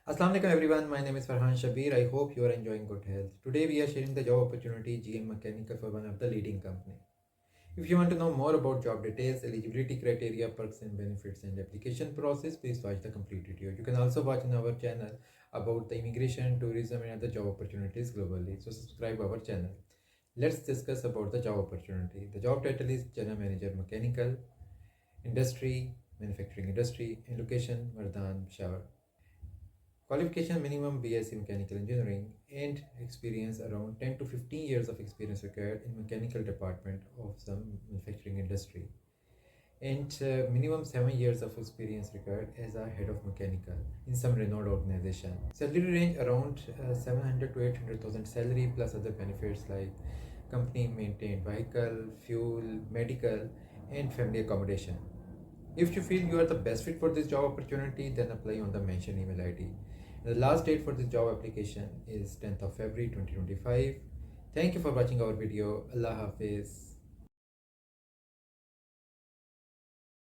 Assalamu alaikum everyone, my name is Farhan Shabir. I hope you are enjoying good health. Today we are sharing the job opportunity GM Mechanical for one of the leading company. If you want to know more about job details, eligibility criteria, perks and benefits and application process, please watch the complete video. You can also watch on our channel about the immigration, tourism and other job opportunities globally. So subscribe our channel. Let's discuss about the job opportunity. The job title is General Manager Mechanical, Industry, Manufacturing Industry, and location Mardan, Peshawar. Qualification minimum BSc Mechanical Engineering and experience around 10 to 15 years of experience required in mechanical department of some manufacturing industry and minimum 7 years of experience required as a head of mechanical in some renowned organization. Salary range around 700 to 800,000 salary plus other benefits like company maintained vehicle, fuel, medical and family accommodation. If you feel you are the best fit for this job opportunity, then apply on the mentioned email ID. The last date for this job application is 10th of February 2025. Thank you for watching our video. Allah Hafiz.